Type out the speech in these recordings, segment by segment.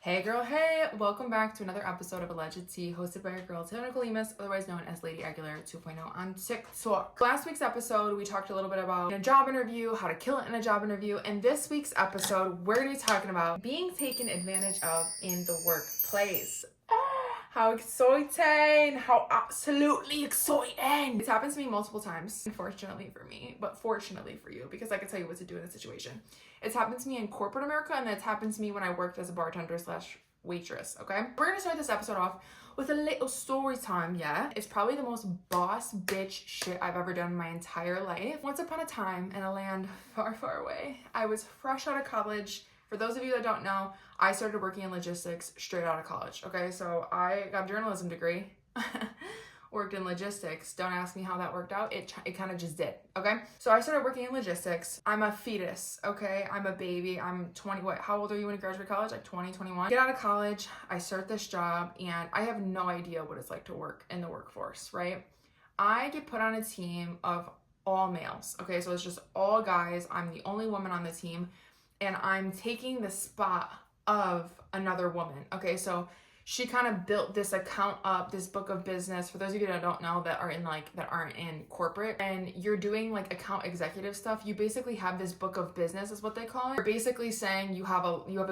Hey girl, hey! Welcome back to another episode of Alleged Tea, hosted by your girl Taylor-Nicole, otherwise known as Lady Aguilera 2.0 on TikTok. Last week's episode, we talked a little bit about a job interview, how to kill it in a job interview, and this week's episode, we're going to be talking about being taken advantage of in the workplace. How exciting! How absolutely exciting! It's happened to me multiple times, unfortunately for me, but fortunately for you, because I can tell you what to do in a situation. It's happened to me in corporate America, and it's happened to me when I worked as a bartender slash waitress, okay? We're gonna start this episode off with a little story time, yeah? It's probably the most boss bitch shit I've ever done in my entire life. Once upon a time, in a land far, far away, I was fresh out of college. For those of you that don't know, I started working in logistics straight out of college, okay? So I got a journalism degree, worked in logistics. Don't ask me how that worked out. It kind of just did, okay? So I started working in logistics. I'm a fetus, okay? I'm a baby. I'm 20, how old are you when you graduate college? Like 20, 21? Get out of college, I start this job, and I have no idea what it's like to work in the workforce, right? I get put on a team of all males, okay? So it's just all guys. I'm the only woman on the team, and I'm taking the spot of another woman, okay? So she kind of built this account up, this book of business. For those of you that don't know, that aren't in corporate, and you're doing like account executive stuff, you basically have this book of business, is what they call it. You're basically saying you have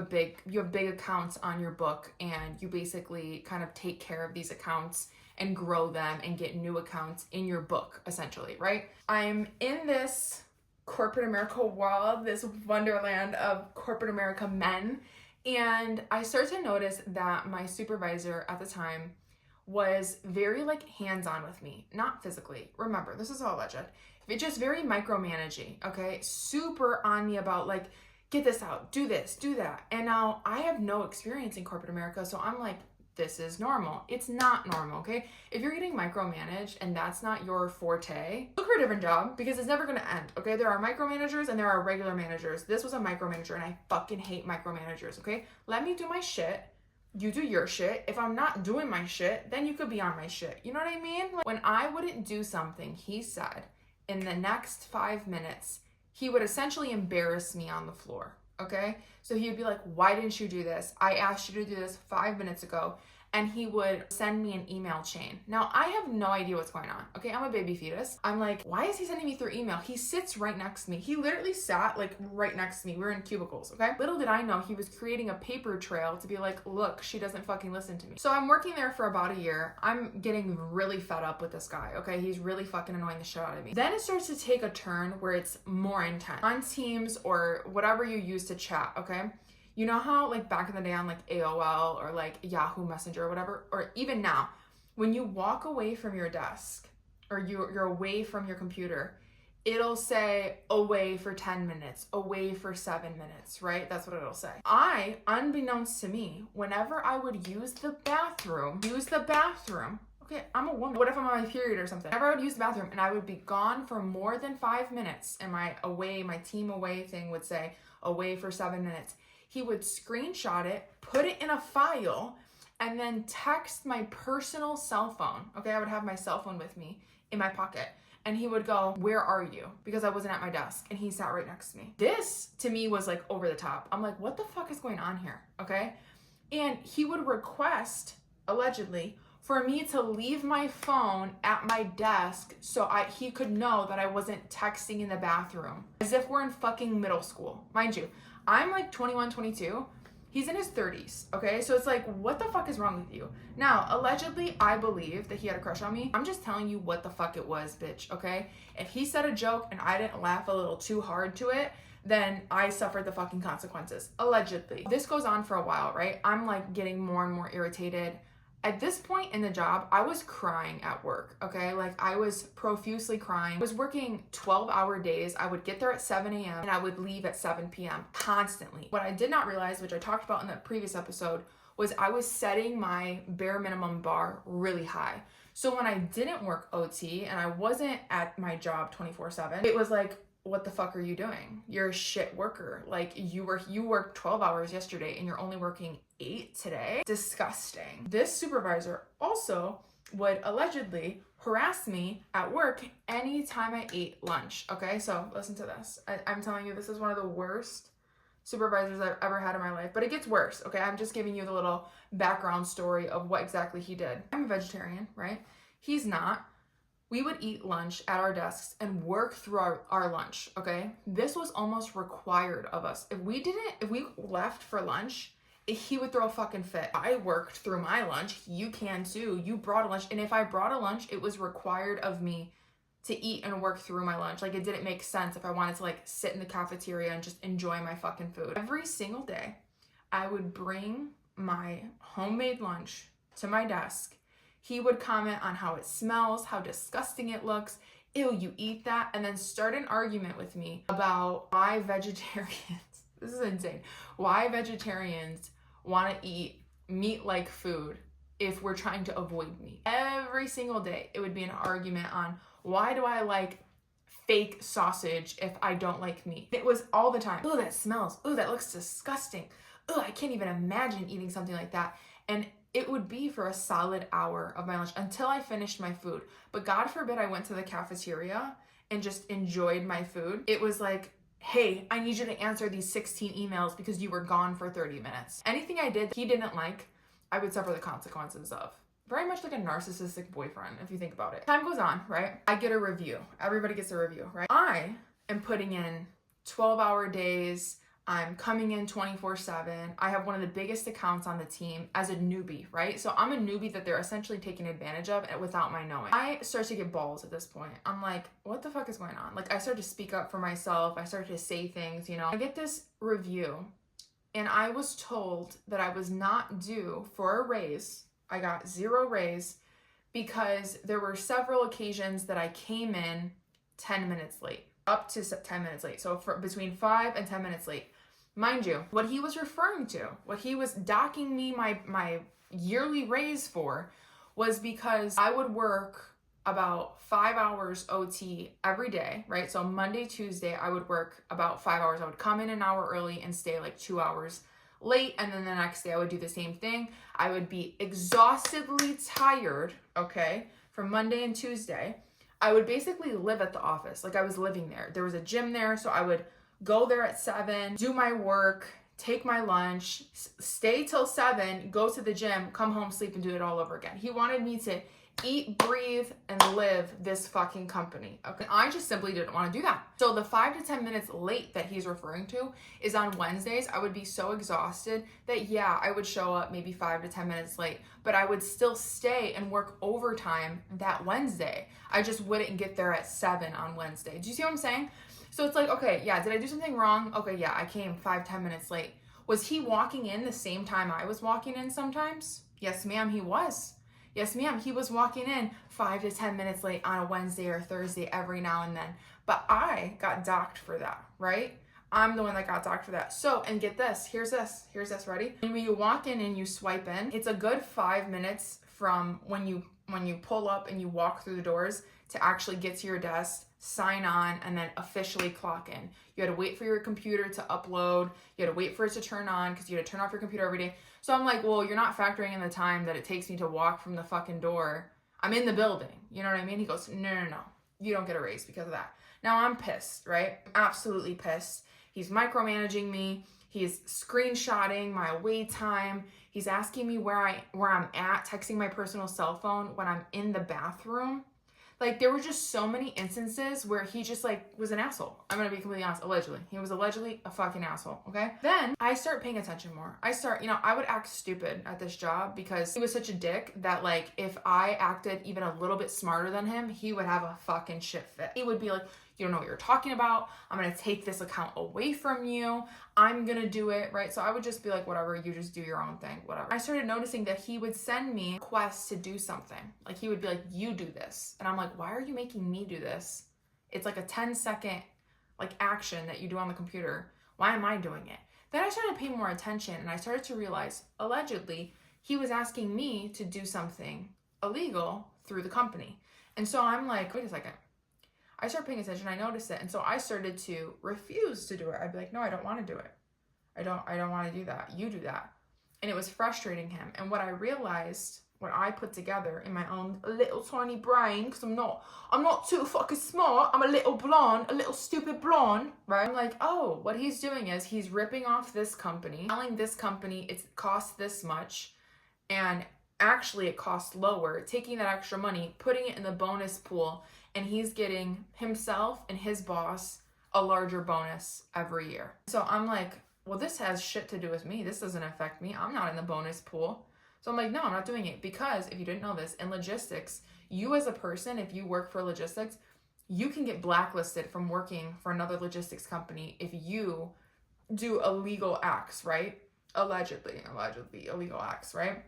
big accounts on your book, and you basically kind of take care of these accounts and grow them and get new accounts in your book, essentially, right? I'm in this corporate America world, this wonderland of corporate America men. And I started to notice that my supervisor at the time was very like hands-on with me, not physically. Remember, this is all alleged. It's just very micromanaging, okay? Super on me about like, get this out, do this, do that. And now I have no experience in corporate America, so I'm like, this is normal. It's not normal, okay? If you're getting micromanaged and that's not your forte, look for a different job because it's never gonna end, okay? There are micromanagers and there are regular managers. This was a micromanager and I fucking hate micromanagers, okay? Let me do my shit. You do your shit. If I'm not doing my shit, then you could be on my shit. You know what I mean? Like, when I wouldn't do something, he said, in the next 5 minutes, he would essentially embarrass me on the floor, okay? So he would be like, why didn't you do this? I asked you to do this 5 minutes ago. And he would send me an email chain. Now, I have no idea what's going on, okay? I'm a baby fetus. I'm like, why is he sending me through email? He sits right next to me. He literally sat like right next to me. We're in cubicles, okay? Little did I know he was creating a paper trail to be like, look, she doesn't fucking listen to me. So I'm working there for about a year. I'm getting really fed up with this guy, okay? He's really fucking annoying the shit out of me. Then it starts to take a turn where it's more intense. On Teams or whatever you use to chat, okay? You know how like back in the day on like AOL or like Yahoo Messenger or whatever, or even now, when you walk away from your desk or you're away from your computer, it'll say away for 10 minutes, away for 7 minutes, right? That's what it'll say. Unbeknownst to me, whenever I would use the bathroom, okay, I'm a woman. What if I'm on my period or something? Whenever I would use the bathroom and I would be gone for more than 5 minutes and my team away thing would say away for 7 minutes, he would screenshot it, put it in a file, and then text my personal cell phone. Okay, I would have my cell phone with me in my pocket. And he would go, where are you? Because I wasn't at my desk and he sat right next to me. This to me was like over the top. I'm like, what the fuck is going on here? Okay. And he would request, allegedly, for me to leave my phone at my desk so he could know that I wasn't texting in the bathroom. As if we're in fucking middle school. Mind you, I'm like 21, 22. He's in his 30s, okay? So it's like, what the fuck is wrong with you? Now, allegedly, I believe that he had a crush on me. I'm just telling you what the fuck it was, bitch, okay? If he said a joke and I didn't laugh a little too hard to it, then I suffered the fucking consequences, allegedly. This goes on for a while, right? I'm like getting more and more irritated. At this point in the job, I was crying at work, okay? Like I was profusely crying. I was working 12-hour days. I would get there at 7 a.m. and I would leave at 7 p.m. constantly. What I did not realize, which I talked about in the previous episode, was I was setting my bare minimum bar really high. So when I didn't work OT and I wasn't at my job 24/7, it was like, what the fuck are you doing? You're a shit worker. Like you worked 12 hours yesterday and you're only working 8 today. Disgusting. This supervisor also would allegedly harass me at work anytime I ate lunch. Okay, so listen to this. I'm telling you, this is one of the worst supervisors I've ever had in my life, but it gets worse, okay? I'm just giving you the little background story of what exactly he did. I'm a vegetarian, right? He's not. We would eat lunch at our desks and work through our lunch, okay? This was almost required of us. If we left for lunch, he would throw a fucking fit. I worked through my lunch. You can too. You brought a lunch. And if I brought a lunch, it was required of me to eat and work through my lunch. Like, it didn't make sense if I wanted to like sit in the cafeteria and just enjoy my fucking food. Every single day, I would bring my homemade lunch to my desk. He would comment on how it smells, how disgusting it looks. Ew, you eat that? And then start an argument with me about why vegetarians, this is insane, why vegetarians want to eat meat-like food if we're trying to avoid meat. Every single day, it would be an argument on why do I like fake sausage if I don't like meat? It was all the time. Oh, that smells. Oh, that looks disgusting. Oh, I can't even imagine eating something like that. And it would be for a solid hour of my lunch until I finished my food. But God forbid I went to the cafeteria and just enjoyed my food. It was like, hey, I need you to answer these 16 emails because you were gone for 30 minutes. Anything I did that he didn't like, I would suffer the consequences of. Very much like a narcissistic boyfriend, if you think about it. Time goes on, right? I get a review. Everybody gets a review, right? I am putting in 12-hour days. I'm coming in 24/7. I have one of the biggest accounts on the team as a newbie, right? So I'm a newbie that they're essentially taking advantage of without my knowing. I start to get balls at this point. I'm like, what the fuck is going on? Like, I start to speak up for myself. I start to say things, you know. I get this review and I was told that I was not due for a raise. I got 0 raise because there were several occasions that I came in 10 minutes late, up to 10 minutes late. So for between 5 and 10 minutes late. Mind you, what he was referring to, what he was docking me my yearly raise for, was because I would work about 5 hours OT every day, right? So Monday, Tuesday, I would work about 5 hours. I would come in an hour early and stay like 2 hours late. And then the next day I would do the same thing. I would be exhaustedly tired, okay, from Monday and Tuesday. I would basically live at the office. Like, I was living there. There was a gym there, so I would go there at 7, do my work, take my lunch, stay till 7, go to the gym, come home, sleep, and do it all over again. He wanted me to eat, breathe, and live this fucking company. Okay, I just simply didn't want to do that. So the 5 to 10 minutes late that he's referring to is on Wednesdays. I would be so exhausted that, yeah, I would show up maybe 5 to 10 minutes late, but I would still stay and work overtime that Wednesday. I just wouldn't get there at 7 on Wednesday. Do you see what I'm saying? So it's like, okay, yeah, did I do something wrong? Okay, yeah, I came 5-10 minutes late. Was he walking in the same time I was walking in sometimes? Yes, ma'am, he was. Yes, ma'am, he was walking in 5 to 10 minutes late on a Wednesday or Thursday every now and then. But I got docked for that, right? I'm the one that got docked for that. So, and get this, here's this, ready? When you walk in and you swipe in, it's a good 5 minutes from when you pull up and you walk through the doors to actually get to your desk, sign on, and then officially clock in. You had to wait for your computer to upload. You had to wait for it to turn on because you had to turn off your computer every day. So I'm like, well, you're not factoring in the time that it takes me to walk from the fucking door. I'm in the building. You know what I mean? He goes, no. You don't get a raise because of that. Now I'm pissed, right? Absolutely pissed. He's micromanaging me. He's screenshotting my wait time. He's asking me where I'm at, texting my personal cell phone when I'm in the bathroom. Like, there were just so many instances where he just, like, was an asshole. I'm gonna be completely honest, allegedly. He was allegedly a fucking asshole, okay? Then I start paying attention more. I would act stupid at this job because he was such a dick that, like, if I acted even a little bit smarter than him, he would have a fucking shit fit. He would be like, you don't know what you're talking about. I'm gonna take this account away from you. I'm gonna do it, right? So I would just be like, whatever, you just do your own thing, whatever. I started noticing that he would send me requests to do something. Like, he would be like, you do this. And I'm like, why are you making me do this? It's like a 10-second like action that you do on the computer. Why am I doing it? Then I started paying more attention and I started to realize, allegedly, he was asking me to do something illegal through the company. And so I'm like, wait a second. I started paying attention, I noticed it, and so I started to refuse to do it. I'd be like, no, I don't want to do it. I don't want to do that. You do that. And it was frustrating him. And what I realized what I put together in my own little tiny brain, because I'm not too fucking smart. I'm a little blonde, a little stupid blonde, right? I'm like, oh, what he's doing is he's ripping off this company, telling this company it costs this much, and actually it costs lower, taking that extra money, putting it in the bonus pool, and he's getting himself and his boss a larger bonus every year. So I'm like, well, this has shit to do with me. This doesn't affect me. I'm not in the bonus pool. So I'm like, no, I'm not doing it, because if you didn't know this, in logistics, you as a person, if you work for logistics, you can get blacklisted from working for another logistics company if you do illegal acts, right? Allegedly illegal acts, right?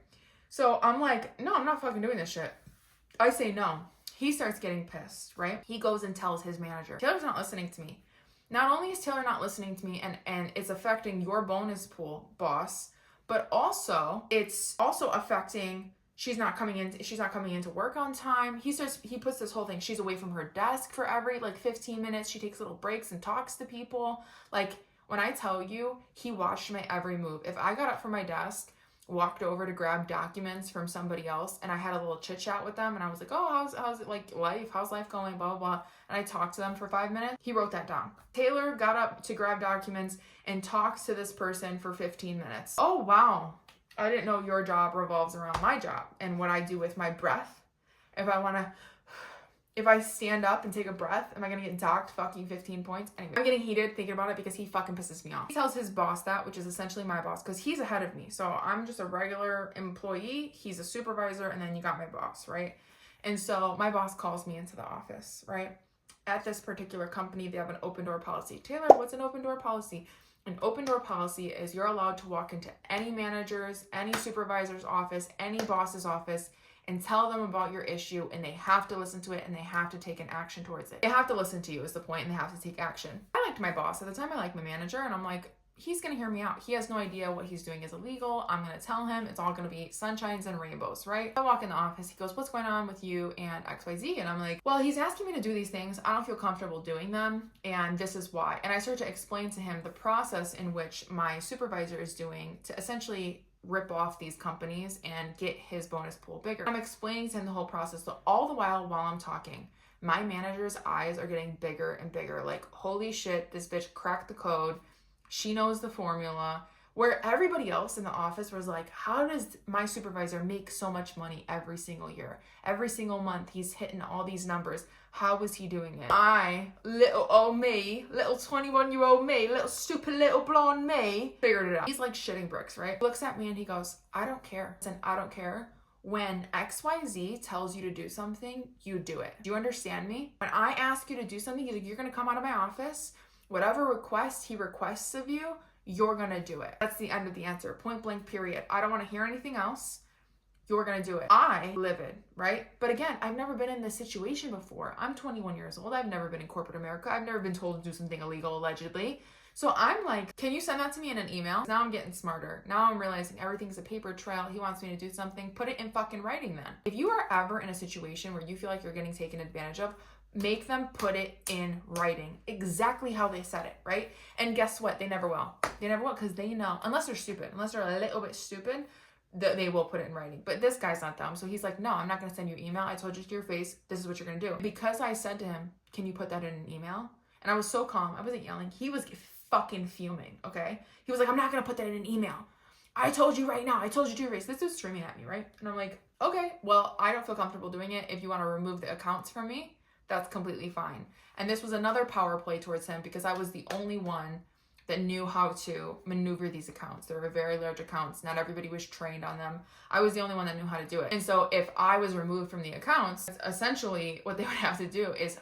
So I'm like, no, I'm not fucking doing this shit. I say no. He starts getting pissed, right? He goes and tells his manager, Taylor's not listening to me. Not only is Taylor not listening to me and it's affecting your bonus pool, boss, but also it's also affecting, she's not coming into work on time. He puts this whole thing, she's away from her desk for every 15 minutes. She takes little breaks and talks to people. Like, when I tell you, he watched my every move. If I got up from my desk, walked over to grab documents from somebody else, and I had a little chit chat with them, and I was like, oh, how's it like life? How's life going? Blah, blah, blah. And I talked to them for 5 minutes. He wrote that down. Taylor got up to grab documents and talks to this person for 15 minutes. Oh, wow. I didn't know your job revolves around my job and what I do with my breath. If I stand up and take a breath, am I going to get docked fucking 15 points? Anyway, I'm getting heated thinking about it because he fucking pisses me off. He tells his boss that, which is essentially my boss, because he's ahead of me. So I'm just a regular employee. He's a supervisor, and then you got my boss, right? And so my boss calls me into the office, right? At this particular company, they have an open door policy. Taylor, what's an open door policy? An open door policy is you're allowed to walk into any manager's, any supervisor's office, any boss's office, and tell them about your issue, and they have to listen to it, and they have to take an action towards it. They have to listen to you is the point, and they have to take action. I liked my boss. At the time, I liked my manager, and I'm like, he's going to hear me out. He has no idea what he's doing is illegal. I'm going to tell him. It's all going to be sunshines and rainbows, right? I walk in the office. He goes, what's going on with you and XYZ? And I'm like, well, he's asking me to do these things. I don't feel comfortable doing them, and this is why. And I start to explain to him the process in which my supervisor is doing to essentially rip off these companies and get his bonus pool bigger. I'm explaining to him the whole process. So all the while I'm talking, my manager's eyes are getting bigger and bigger. Like, holy shit, this bitch cracked the code. She knows the formula. Where everybody else in the office was like, how does my supervisor make so much money every single year? Every single month, he's hitting all these numbers. How was he doing it? I, little old me, little 21-year-old me, little stupid little blonde me, figured it out. He's like shitting bricks, right? He looks at me and he goes, I don't care. Listen, I don't care. When XYZ tells you to do something, you do it. Do you understand me? When I ask you to do something, he's like, you're gonna come out of my office. Whatever request he requests of you, you're gonna do it. That's the end of the answer. Point blank, period. I don't wanna hear anything else. You're gonna do it. I livid, right? But again, I've never been in this situation before. I'm 21 years old. I've never been in corporate America. I've never been told to do something illegal, allegedly. So I'm like, can you send that to me in an email? Now I'm getting smarter. Now I'm realizing everything's a paper trail. He wants me to do something. Put it in fucking writing then. If you are ever in a situation where you feel like you're getting taken advantage of, make them put it in writing exactly how they said it, right? And guess what? They never will. They never will, because they know, unless they're stupid, unless they're a little bit stupid, they will put it in writing. But this guy's not dumb. So he's like, no, I'm not going to send you an email. I told you to your face. This is what you're going to do. Because I said to him, can you put that in an email? And I was so calm. I wasn't yelling. He was fucking fuming, okay? He was like, I'm not going to put that in an email. I told you right now. I told you to your face. This is screaming at me, right? And I'm like, okay, well, I don't feel comfortable doing it. If you want to remove the accounts from me, that's completely fine. And this was another power play towards him because I was the only one that knew how to maneuver these accounts. They were very large accounts. Not everybody was trained on them. I was the only one that knew how to do it. And so if I was removed from the accounts, essentially what they would have to do is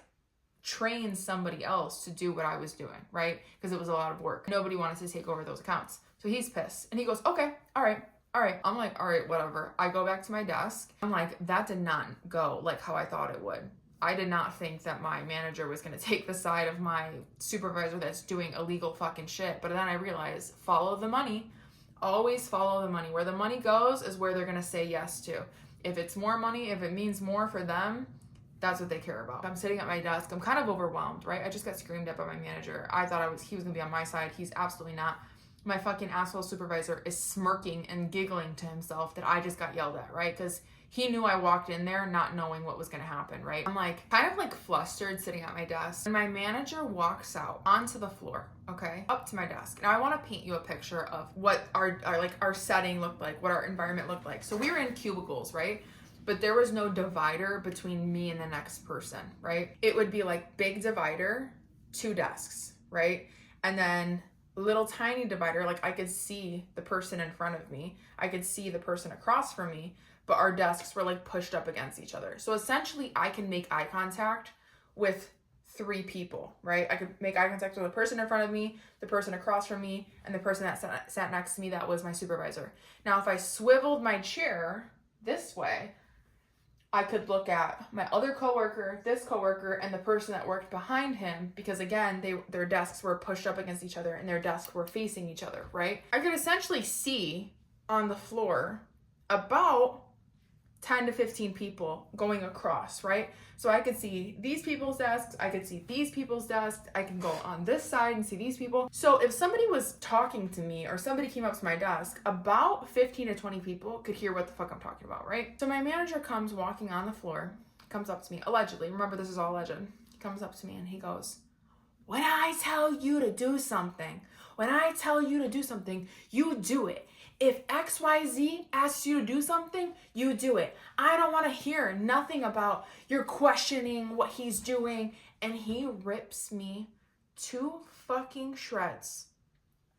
train somebody else to do what I was doing, right? Because it was a lot of work. Nobody wanted to take over those accounts. So he's pissed. And he goes, okay, all right. I'm like, all right, whatever. I go back to my desk. I'm like, that did not go like how I thought it would. I did not think that my manager was going to take the side of my supervisor that's doing illegal fucking shit. But then I realized, follow the money. Always follow the money. Where the money goes is where they're going to say yes to. If it's more money, if it means more for them, that's what they care about. I'm sitting at my desk. I'm kind of overwhelmed, right? I just got screamed at by my manager. I thought he was going to be on my side. He's absolutely not. my fucking asshole supervisor is smirking and giggling to himself that I just got yelled at, right? Because he knew I walked in there not knowing what was gonna happen, right? I'm like, kind of like flustered sitting at my desk. And my manager walks out onto the floor, okay? Up to my desk. Now I wanna paint you a picture of what our setting looked like, what our environment looked like. So we were in cubicles, right? But there was no divider between me and the next person, right? It would be like big divider, 2 desks, right? And then little tiny divider, like I could see the person in front of me. I could see the person across from me, but our desks were like pushed up against each other. So essentially I can make eye contact with 3 people, right? I could make eye contact with the person in front of me, the person across from me, and the person that sat next to me that was my supervisor. Now, if I swiveled my chair this way, I could look at my other coworker, this coworker, and the person that worked behind him, because again, their desks were pushed up against each other and their desks were facing each other, right? I could essentially see on the floor about 10 to 15 people going across, right? So I could see these people's desks, I could see these people's desks, I can go on this side and see these people. So if somebody was talking to me or somebody came up to my desk, about 15 to 20 people could hear what the fuck I'm talking about, right? So my manager comes walking on the floor, comes up to me, allegedly, remember this is all alleged. He comes up to me and he goes, "When I tell you to do something, you do it. If XYZ asks you to do something, you do it. I don't want to hear nothing about you're questioning what he's doing." And he rips me to fucking shreds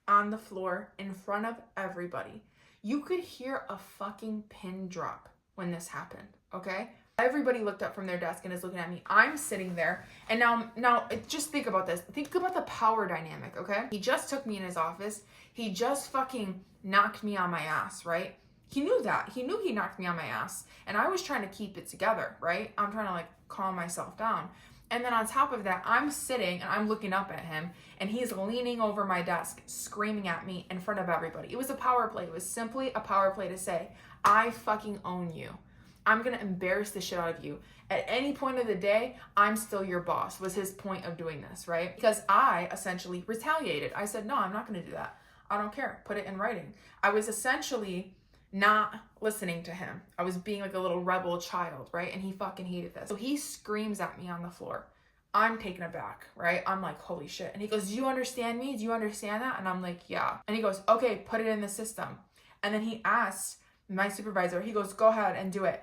on the floor in front of everybody. You could hear a fucking pin drop when this happened, okay? Everybody looked up from their desk and is looking at me. I'm sitting there, and now just think about this. Think about the power dynamic, okay? He just took me in his office. He just fucking knocked me on my ass, right? He knew that. He knew he knocked me on my ass, and I was trying to keep it together, right? I'm trying to like calm myself down. And then on top of that, I'm sitting and I'm looking up at him, and he's leaning over my desk, screaming at me in front of everybody. It was a power play. It was simply a power play to say, I fucking own you. I'm gonna embarrass the shit out of you. At any point of the day, I'm still your boss, was his point of doing this, right? Because I essentially retaliated. I said, no, I'm not gonna do that. I don't care. Put it in writing. I was essentially not listening to him. I was being like a little rebel child, right? And he fucking hated this. So he screams at me on the floor. I'm taken aback, right? I'm like, holy shit. And he goes, do you understand me? Do you understand that? And I'm like, yeah. And he goes, okay, put it in the system. And then he asks my supervisor, he goes, go ahead and do it.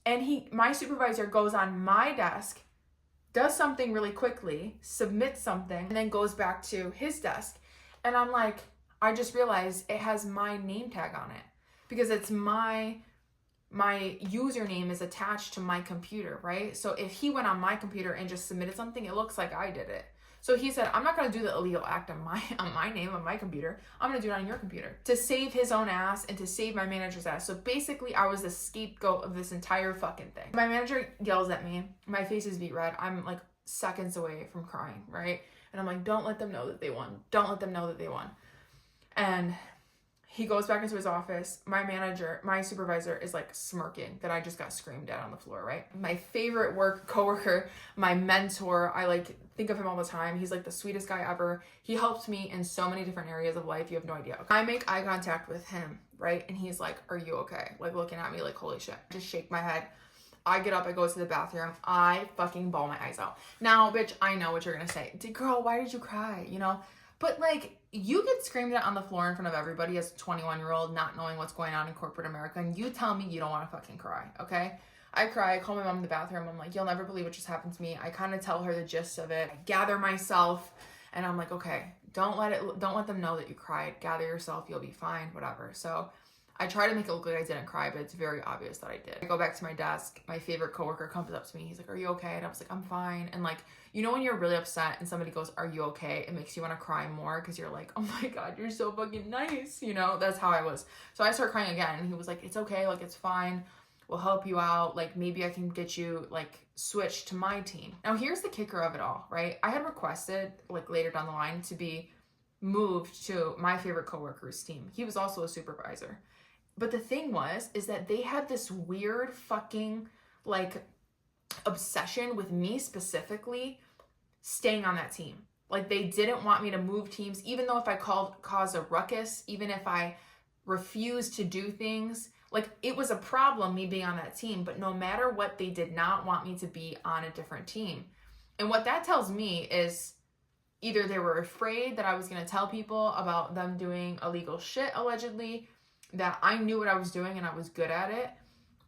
And my supervisor goes on my desk, does something really quickly, submits something, and then goes back to his desk. And I'm like, I just realized it has my name tag on it because it's my username is attached to my computer, right? So if he went on my computer and just submitted something, it looks like I did it. So he said, I'm not going to do the illegal act on my name, on my computer. I'm going to do it on your computer to save his own ass and to save my manager's ass. So basically, I was the scapegoat of this entire fucking thing. My manager yells at me. My face is beet red. I'm like seconds away from crying, right? And I'm like, don't let them know that they won. Don't let them know that they won. And he goes back into his office. My supervisor is like smirking that I just got screamed at on the floor, right? My favorite coworker, my mentor, I like think of him all the time. He's like the sweetest guy ever. He helped me in so many different areas of life. You have no idea. I make eye contact with him, right? And he's like, are you okay? Like looking at me like, holy shit. I just shake my head. I get up, I go to the bathroom. I fucking bawl my eyes out. Now, bitch, I know what you're gonna say. Girl, why did you cry? You know? But like, you get screamed at on the floor in front of everybody as a 21-year-old not knowing what's going on in corporate America, and you tell me you don't want to fucking cry, okay? I cry, I call my mom in the bathroom, I'm like, you'll never believe what just happened to me. I kind of tell her the gist of it. I gather myself, and I'm like, okay, don't let them know that you cried. Gather yourself, you'll be fine, whatever. So I try to make it look like I didn't cry, but it's very obvious that I did. I go back to my desk. My favorite coworker comes up to me. He's like, are you okay? And I was like, I'm fine. And like, you know when you're really upset and somebody goes, are you okay? It makes you want to cry more because you're like, oh my God, you're so fucking nice. You know, that's how I was. So I start crying again. And he was like, it's okay. Like, it's fine. We'll help you out. Like, maybe I can get you like switched to my team. Now, here's the kicker of it all, right? I had requested like later down the line to be moved to my favorite coworker's team. He was also a supervisor. But the thing is that they had this weird fucking like obsession with me specifically staying on that team. Like, they didn't want me to move teams, even though if I caused a ruckus, even if I refused to do things, like, it was a problem me being on that team. But no matter what, they did not want me to be on a different team. And what that tells me is either they were afraid that I was going to tell people about them doing illegal shit, allegedly, that I knew what I was doing and I was good at it,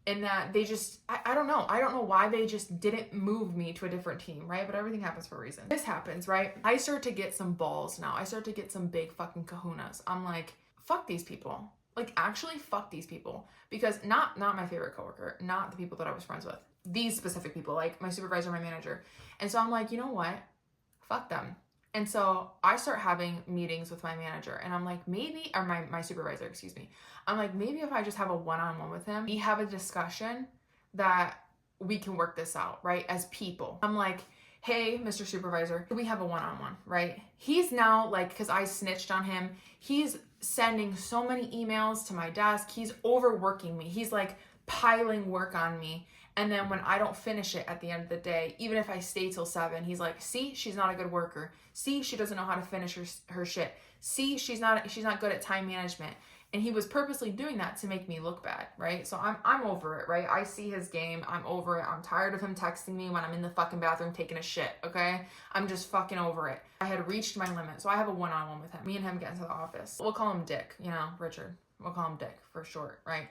and that they just, I don't know. I don't know why they just didn't move me to a different team, right? But everything happens for a reason. This happens, right? I start to get some balls now. I start to get some big fucking kahunas. I'm like, fuck these people. Like, actually fuck these people. Because not my favorite coworker, not the people that I was friends with. These specific people, like my supervisor, my manager. And so I'm like, you know what? Fuck them. And so I start having meetings with my manager, and I'm like, maybe, or my supervisor, excuse me. I'm like, maybe if I just have a one-on-one with him, we have a discussion that we can work this out, right? As people. I'm like, hey, Mr. Supervisor, can we have a one-on-one, right? He's now like, because I snitched on him, he's sending so many emails to my desk. He's overworking me. He's like piling work on me. And then when I don't finish it at the end of the day, even if I stay till 7, he's like, see, she's not a good worker. See, she doesn't know how to finish her shit. See, she's not good at time management. And he was purposely doing that to make me look bad, right? So I'm over it, right? I see his game. I'm over it. I'm tired of him texting me when I'm in the fucking bathroom taking a shit, okay? I'm just fucking over it. I had reached my limit. So I have a one-on-one with him. Me and him get into the office. We'll call him Dick, Richard. We'll call him Dick for short, right?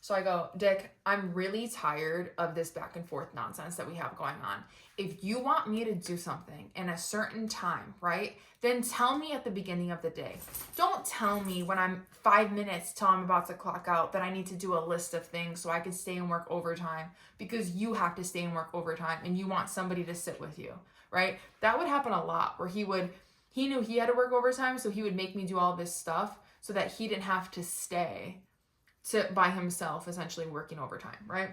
So I go, Dick, I'm really tired of this back and forth nonsense that we have going on. If you want me to do something in a certain time, right, then tell me at the beginning of the day. Don't tell me when I'm 5 minutes till I'm about to clock out that I need to do a list of things so I can stay and work overtime, because you have to stay and work overtime and you want somebody to sit with you, right? That would happen a lot, where he knew he had to work overtime, so he would make me do all this stuff so that he didn't have to stay by himself, essentially working overtime, right?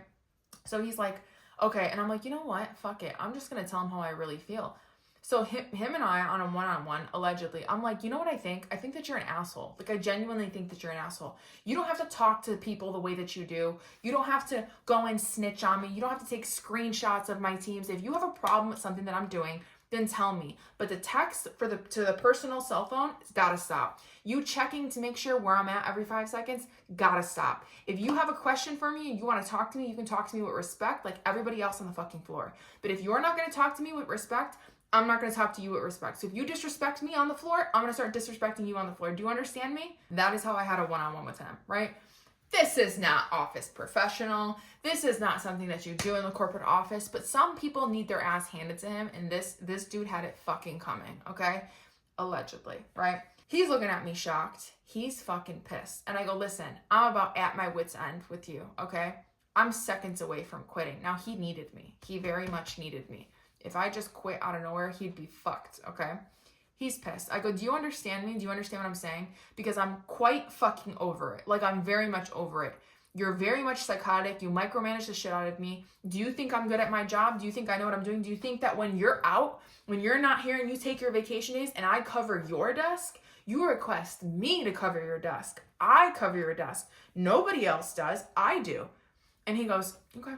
So he's like, okay. And I'm like, you know what? Fuck it. I'm just going to tell him how I really feel. So him and I on a one-on-one, allegedly, I'm like, you know what I think? I think that you're an asshole. Like, I genuinely think that you're an asshole. You don't have to talk to people the way that you do. You don't have to go and snitch on me. You don't have to take screenshots of my teams. If you have a problem with something that I'm doing, then tell me. But the text to the personal cell phone, it's gotta stop. You checking to make sure where I'm at every 5 seconds, gotta stop. If you have a question for me and you want to talk to me, you can talk to me with respect like everybody else on the fucking floor. But if you're not gonna talk to me with respect, I'm not gonna talk to you with respect. So if you disrespect me on the floor, I'm gonna start disrespecting you on the floor. Do you understand me? That is how I had a one-on-one with him, right? This is not office professional. This is not something that you do in the corporate office, but some people need their ass handed to him, and this dude had it fucking coming, okay? Allegedly, right? He's looking at me shocked. He's fucking pissed. And I go, listen, I'm about at my wit's end with you, okay? I'm seconds away from quitting. Now, he needed me. He very much needed me. If I just quit out of nowhere, he'd be fucked, okay? He's pissed. I go, do you understand me? Do you understand what I'm saying? Because I'm quite fucking over it. Like, I'm very much over it. You're very much psychotic. You micromanage the shit out of me. Do you think I'm good at my job? Do you think I know what I'm doing? Do you think that when you're out, when you're not here and you take your vacation days and I cover your desk, you request me to cover your desk? I cover your desk. Nobody else does. I do. And he goes, okay.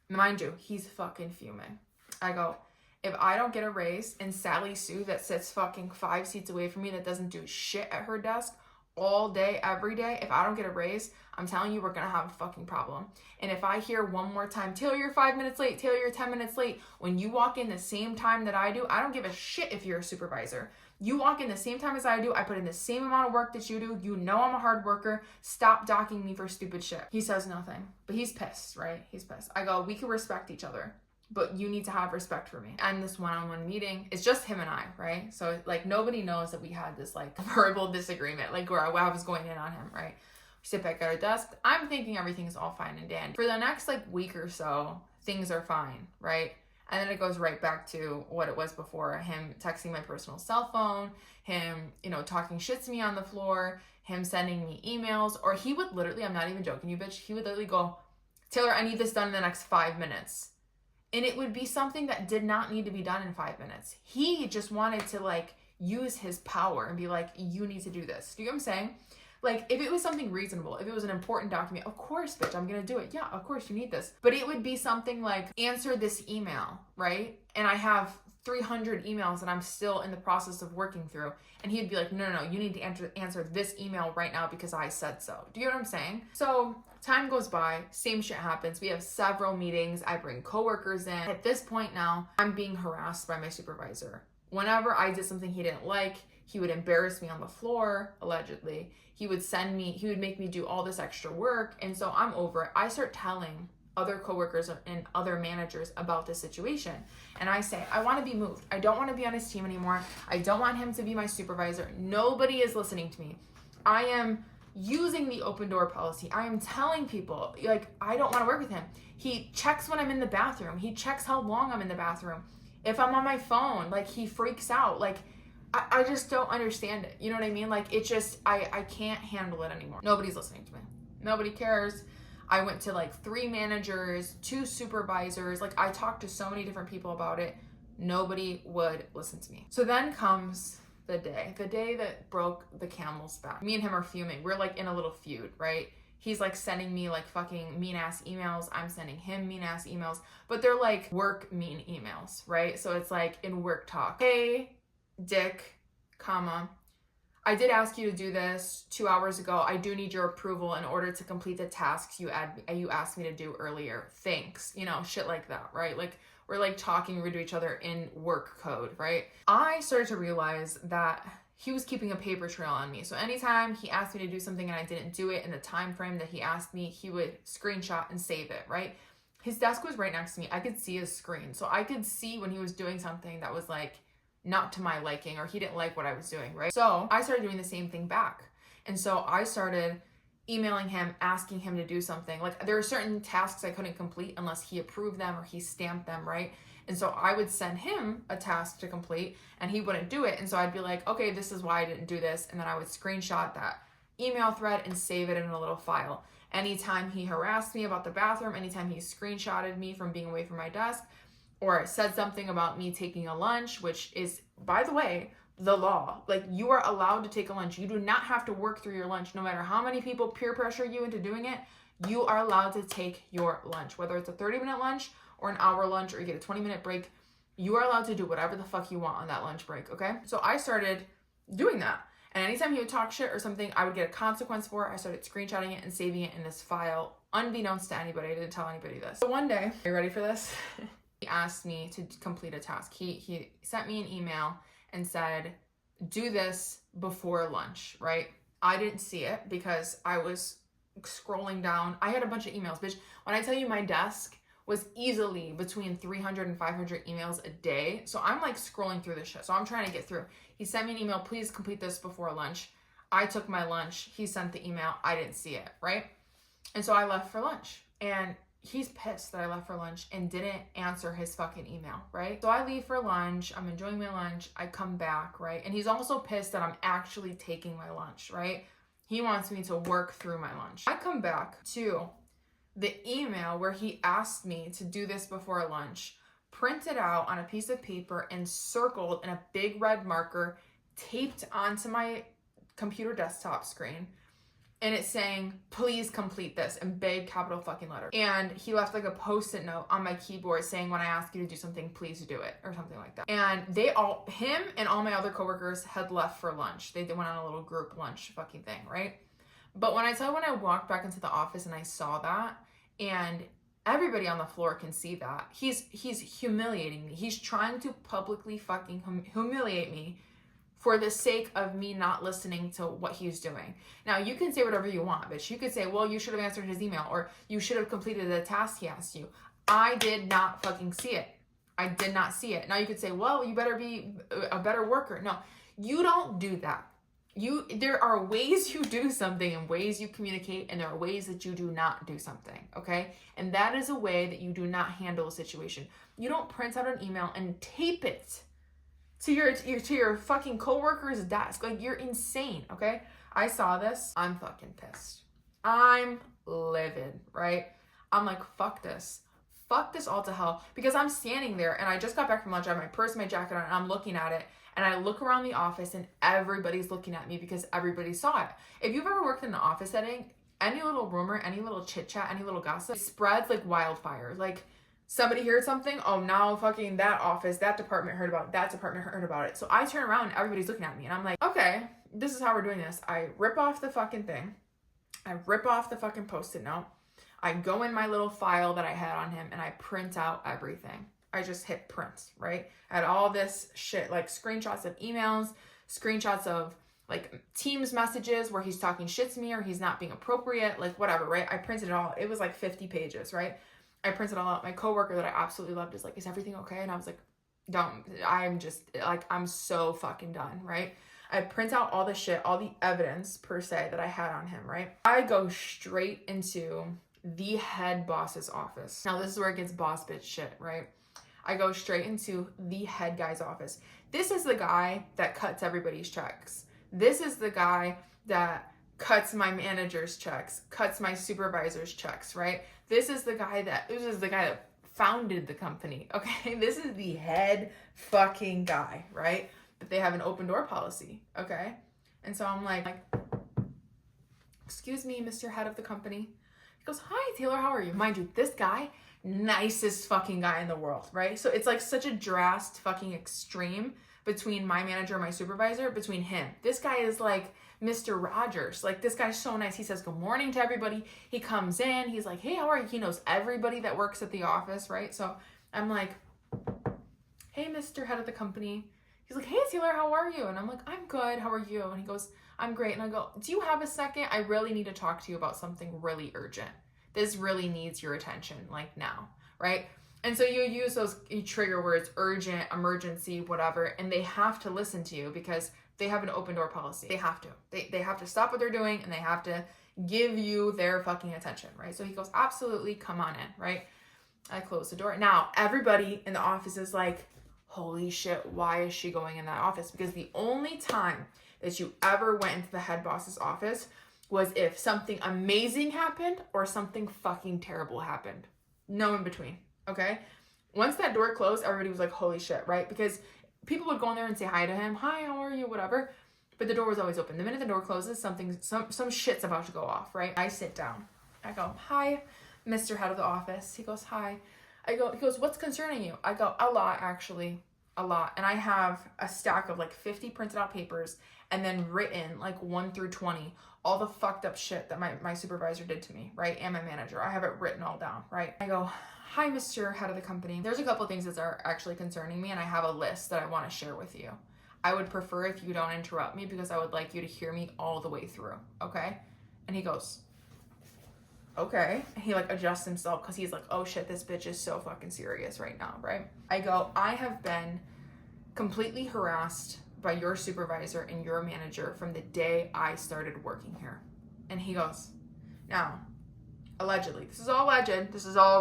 Mind you, he's fucking fuming. I go, if I don't get a raise, and Sally Sue that sits fucking 5 seats away from me that doesn't do shit at her desk all day, every day, if I don't get a raise, I'm telling you, we're gonna have a fucking problem. And if I hear one more time, Taylor, you're 5 minutes late, Taylor, you're 10 minutes late, when you walk in the same time that I do, I don't give a shit if you're a supervisor. You walk in the same time as I do, I put in the same amount of work that you do, you know I'm a hard worker, stop docking me for stupid shit. He says nothing, but he's pissed, right? He's pissed. I go, we can respect each other, but you need to have respect for me. And this one-on-one meeting, it's just him and I, right? So like nobody knows that we had this like verbal disagreement, like where I was going in on him, right? We sit back at our desk. I'm thinking everything's all fine and dandy. For the next like week or so, things are fine, right? And then it goes right back to what it was before. Him texting my personal cell phone, him, talking shit to me on the floor, him sending me emails, or he would literally, I'm not even joking you, bitch, he would literally go, Taylor, I need this done in the next 5 minutes. And it would be something that did not need to be done in 5 minutes. He just wanted to like use his power and be like, you need to do this. Do you know what I'm saying? Like if it was something reasonable, if it was an important document, of course, bitch, I'm going to do it. Yeah, of course you need this. But it would be something like answer this email, right? And I have 300 emails that I'm still in the process of working through. And he'd be like, no, you need to answer this email right now because I said so. Do you know what I'm saying? So time goes by, same shit happens. We have several meetings. I bring coworkers in. At this point now, I'm being harassed by my supervisor. Whenever I did something he didn't like, he would embarrass me on the floor, allegedly. He would make me do all this extra work. And so I'm over it. I start telling other coworkers and other managers about this situation. And I say, I want to be moved. I don't want to be on his team anymore. I don't want him to be my supervisor. Nobody is listening to me. I am using the open door policy. I am telling people, like, I don't want to work with him. He checks when I'm in the bathroom. He checks how long I'm in the bathroom. If I'm on my phone, like, he freaks out. Like, I just don't understand it. You know what I mean? Like, it just, I can't handle it anymore. Nobody's listening to me. Nobody cares. I went to like 3 managers, 2 supervisors. Like, I talked to so many different people about it. Nobody would listen to me. So then comes the day that broke the camel's back. Me and him are fuming. We're like in a little feud, right? He's like sending me like fucking mean ass emails. I'm sending him mean ass emails, but they're like work mean emails, right? So it's like in work talk. Hey, Dick, comma, I did ask you to do this 2 hours ago. I do need your approval in order to complete the tasks you asked me to do earlier. Thanks. You know, shit like that, right? Like, we're like talking rude to each other in work code, right? I started to realize that he was keeping a paper trail on me. So anytime he asked me to do something and I didn't do it in the time frame that he asked me, he would screenshot and save it, right? His desk was right next to me. I could see his screen. So I could see when he was doing something that was like not to my liking, or he didn't like what I was doing, right? So I started doing the same thing back. And so I started emailing him, asking him to do something. Like, there are certain tasks I couldn't complete unless he approved them or he stamped them, right? And so I would send him a task to complete and he wouldn't do it. And so I'd be like, okay, this is why I didn't do this. And then I would screenshot that email thread and save it in a little file. Anytime he harassed me about the bathroom, anytime he screenshotted me from being away from my desk, or said something about me taking a lunch, which is, by the way, the law. Like, you are allowed to take a lunch. You do not have to work through your lunch. No matter how many people peer pressure you into doing it, you are allowed to take your lunch. Whether it's a 30-minute lunch or an hour lunch, or you get a 20-minute break, you are allowed to do whatever the fuck you want on that lunch break, okay? So I started doing that. And anytime he would talk shit or something, I would get a consequence for it. I started screenshotting it and saving it in this file, unbeknownst to anybody. I didn't tell anybody this. So one day, are you ready for this? He asked me to complete a task. He sent me an email and said, do this before lunch, right? I didn't see it because I was scrolling down. I had a bunch of emails, bitch. When I tell you my desk was easily between 300 and 500 emails a day. So I'm like scrolling through this shit. So I'm trying to get through. He sent me an email, please complete this before lunch. I took my lunch. He sent the email. I didn't see it, right? And so I left for lunch. And he's pissed that I left for lunch and didn't answer his fucking email, right? So I leave for lunch. I'm enjoying my lunch. I come back, right? And he's also pissed that I'm actually taking my lunch, right? He wants me to work through my lunch. I come back to the email where he asked me to do this before lunch, printed out on a piece of paper and circled in a big red marker, taped onto my computer desktop screen. And it's saying, please complete this in big capital fucking letters. And he left like a post-it note on my keyboard saying, when I ask you to do something, please do it, or something like that. And him and all my other coworkers had left for lunch. They went on a little group lunch fucking thing, right? But when I walked back into the office and I saw that, and everybody on the floor can see that, he's humiliating me. He's trying to publicly fucking humiliate me for the sake of me not listening to what he's doing. Now, you can say whatever you want, bitch. You could say, well, you should have answered his email, or you should have completed the task he asked you. I did not fucking see it. I did not see it. Now, you could say, well, you better be a better worker. No, you don't do that. There are ways you do something and ways you communicate, and there are ways that you do not do something, okay? And that is a way that you do not handle a situation. You don't print out an email and tape it to your fucking coworker's desk. Like, you're insane, okay? I saw this. I'm fucking pissed. I'm livid, right? I'm like, fuck this. Fuck this all to hell. Because I'm standing there and I just got back from lunch. I have my purse, my jacket on, and I'm looking at it. And I look around the office and everybody's looking at me because everybody saw it. If you've ever worked in an office setting, any little rumor, any little chit chat, any little gossip spreads like wildfire. Like, Somebody heard something, oh, now fucking that office, that department heard about it, that department heard about it. So I turn around and everybody's looking at me and I'm like, okay, this is how we're doing this. I rip off the fucking thing. I rip off the fucking Post-it note. I go in my little file that I had on him and I print out everything. I just hit print, right? I had all this shit, like screenshots of emails, screenshots of like Teams messages where he's talking shit to me or he's not being appropriate, like whatever, right? I printed it all. It was like 50 pages, right? I printed it all out. My coworker that I absolutely loved is like, is everything okay? And I was like, don't, I'm just like, I'm so fucking done, right? I print out all the shit, all the evidence per se that I had on him, right? I go straight into the head boss's office. Now this is where it gets boss bitch shit, right? I go straight into the head guy's office. This is the guy that cuts everybody's checks. This is the guy that cuts my manager's checks, cuts my supervisor's checks, right? This is the guy that founded the company, okay? This is the head fucking guy, right? But they have an open door policy, okay? And so I'm like, excuse me, Mr. Head of the company. He goes, hi, Taylor, how are you? Mind you, this guy, nicest fucking guy in the world, right? So it's like such a drastic fucking extreme between my manager and my supervisor, between him. This guy is like Mr. Rogers. Like, this guy's so nice. He says good morning to everybody. He comes in. He's like, hey, how are you? He knows everybody that works at the office, right? So I'm like, hey, Mr. Head of the company. He's like, hey, Taylor, how are you? And I'm like, I'm good. How are you? And he goes, I'm great. And I go, do you have a second? I really need to talk to you about something really urgent. This really needs your attention, like now, right? And so you use those trigger words, urgent, emergency, whatever, and they have to listen to you because they have an open door policy. They have to. They have to stop what they're doing and they have to give you their fucking attention, right? So he goes, absolutely, come on in, right? I close the door. Now, everybody in the office is like, holy shit, why is she going in that office? Because the only time that you ever went into the head boss's office was if something amazing happened or something fucking terrible happened. No in between. Okay. Once that door closed, everybody was like, holy shit, right? Because people would go in there and say hi to him. Hi, how are you? Whatever. But the door was always open. The minute the door closes, some shit's about to go off, right? I sit down. I go, hi, Mr. Head of the office. He goes, hi. He goes, what's concerning you? I go, a lot, actually. A lot. And I have a stack of like 50 printed out papers and then written like 1 through 20, all the fucked up shit that my supervisor did to me, right? And my manager. I have it written all down, right? I go, hi, Mr. Head of the company. There's a couple things that are actually concerning me and I have a list that I want to share with you. I would prefer if you don't interrupt me because I would like you to hear me all the way through, okay? And he goes, okay. And he like adjusts himself because he's like, oh shit, this bitch is so fucking serious right now, right? I go, I have been completely harassed by your supervisor and your manager from the day I started working here. And he goes, now, allegedly, this is all